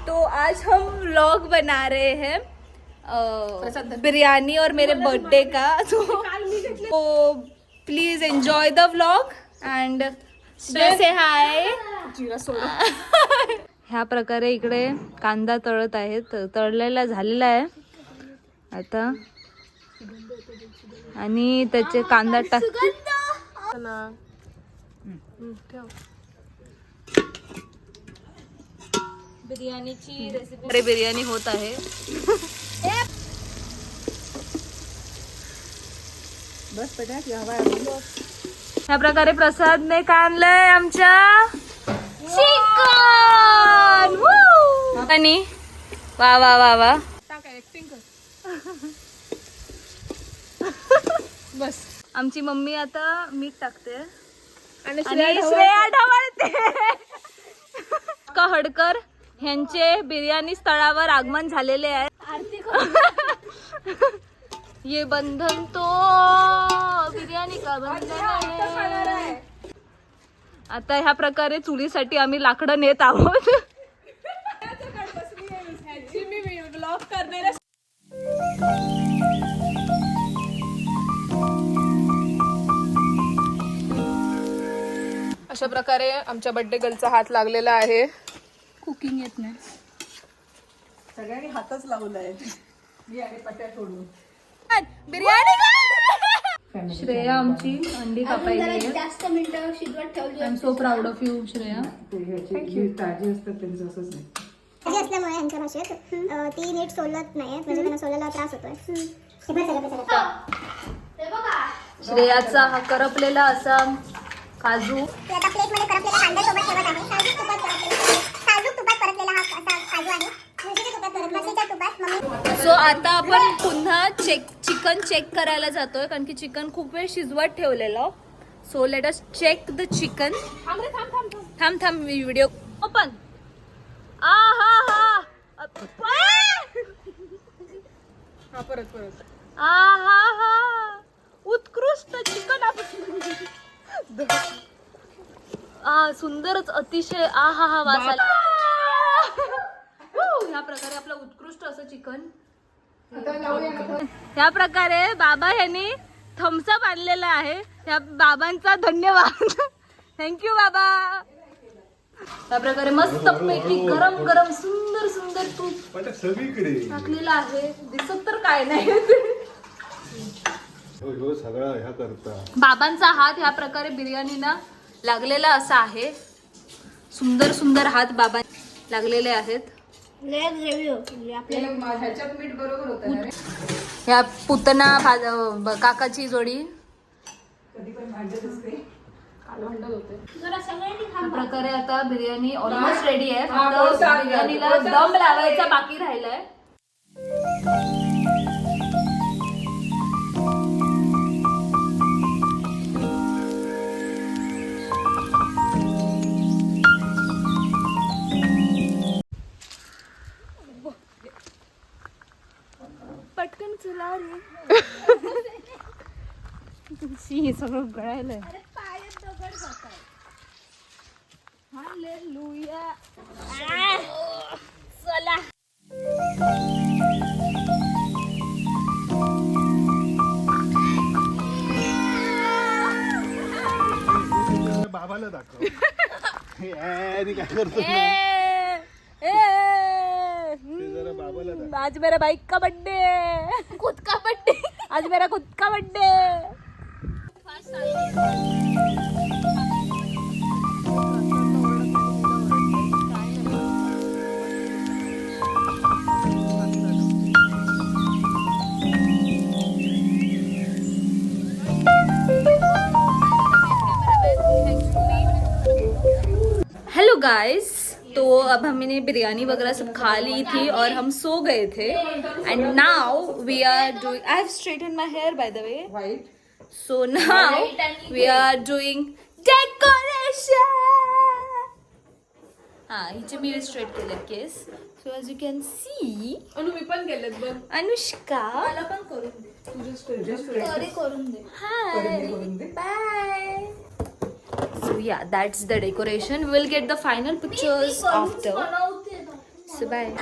तो आज हम व्लॉग बना रहे हैं बिरयानी और मेरे बर्थडे का, तो please enjoy the vlog and say hi. ह्या प्रकारे इकडे कांदा तळत आहेत, तळलेला झालेला आहे आता आणि त्याचे कांदा टाक. बिर्याणीची रेसिपी, बिर्याणी होत आहे. ह्या प्रकारे प्रसादने काय आणलंय आमच्या चिकन. आणि वा वा वा वा बस. आमची मम्मी आता मीठ टाकते आणि श्रेया ढवळते. का हडकर ह्यांचे बिर्याणी स्थळावर आगमन झालेले आहे. ये बंधन तो बिर्याणी का बंधन आहे. आता ह्या प्रकारे चुलीसाठी आम्ही लाकडं नेत आहोत. अशा प्रकारे आमच्या बर्थडे गर्लचा हात लागलेला आहे. कुकिंग येत नाही, सगळ्यांनी हातच लावलाय. मी आणि पट्या सोडून बिर्याणी. श्रेया आमची अंडी कापायची जास्त मिनिटं शिजवत ठेवली. I am so proud of you Shreya. ताजी असतात त्यांचं असंच नाही. ताजी असल्यामुळे यांच्या भाषेत ती नीट सोलत नाही, म्हणजे त्यांना सोलायला त्रास होतोय. श्रेयाचा हा करपलेला असा काजू ते आता प्लेटमध्ये करपलेल्या कांद्यासोबत ठेवत आहे. साजूक तुपात परतलेला हा असा काजू आहे. म्हशीच्या तुपात परत, म्हशीच्या तुपात मम्मी. सो आता आपण पुन्हा चिकन चेक करायला जातोय, कारण की चिकन खूप वेळ शिजवत ठेवलेलं. So let us check the chicken. थांब व्हिडिओ ओपन. आ हा हा परत आ हा हा उत्कृष्ट चिकन. सुंदरच अतिशय आ हा हा वास आला. ह्या प्रकारे आपलं उत्कृष्ट असं चिकन. ह्या प्रकारे बाबा यांनी थम्सअप आणलेला आहे. ह्या बाबांचा धन्यवाद. थँक्यू बाबा. ह्या प्रकारे मस्त पैकी गरम गरम सुंदर सुंदर तूप टाकलेलं आहे. दिसत तर काय नाही. सगळा ह्या करता बाबांचा हात ह्या प्रकारे बिर्याणीला लागलेला असा आहे. सुंदर सुंदर हात बाबा लागलेले आहेत. ह्याच्यात मीठ बरोबर होतं. ह्या पुतना काकाची जोडी कधी पण भांडत असते, काल भांडत होते. ह्या प्रकारे आता बिर्याणी ऑलमोस्ट रेडी आहे. फक्त बिर्याणीला दम लावायचा बाकी राहिलाय. पटकन चला रे. हे सगळं गळायलंय. हालेलुया. चला. बाबाला दाखव. काय करतो जरा बाबाला दाखव. आज मेरा बाइक का बर्थडे है. खुद का बर्थडे. आज मेरा खुद का बर्थडे. हेलो गाइस, तो अब हमने बिरयानी वगैरह सब खा ली थी और हम सो गए थे. And now we are doing, I have straighten my hair by the way. White. So now we are doing decoration. हिचे मी स्ट्रेट केले केस. So as you can see Anu मी पण केलेत बघ. अनुष्का मला पण करून दे. तुझे स्ट्रेट करून दे. hi bye. So yeah, that's the decoration. We will get the final pictures after. Bye.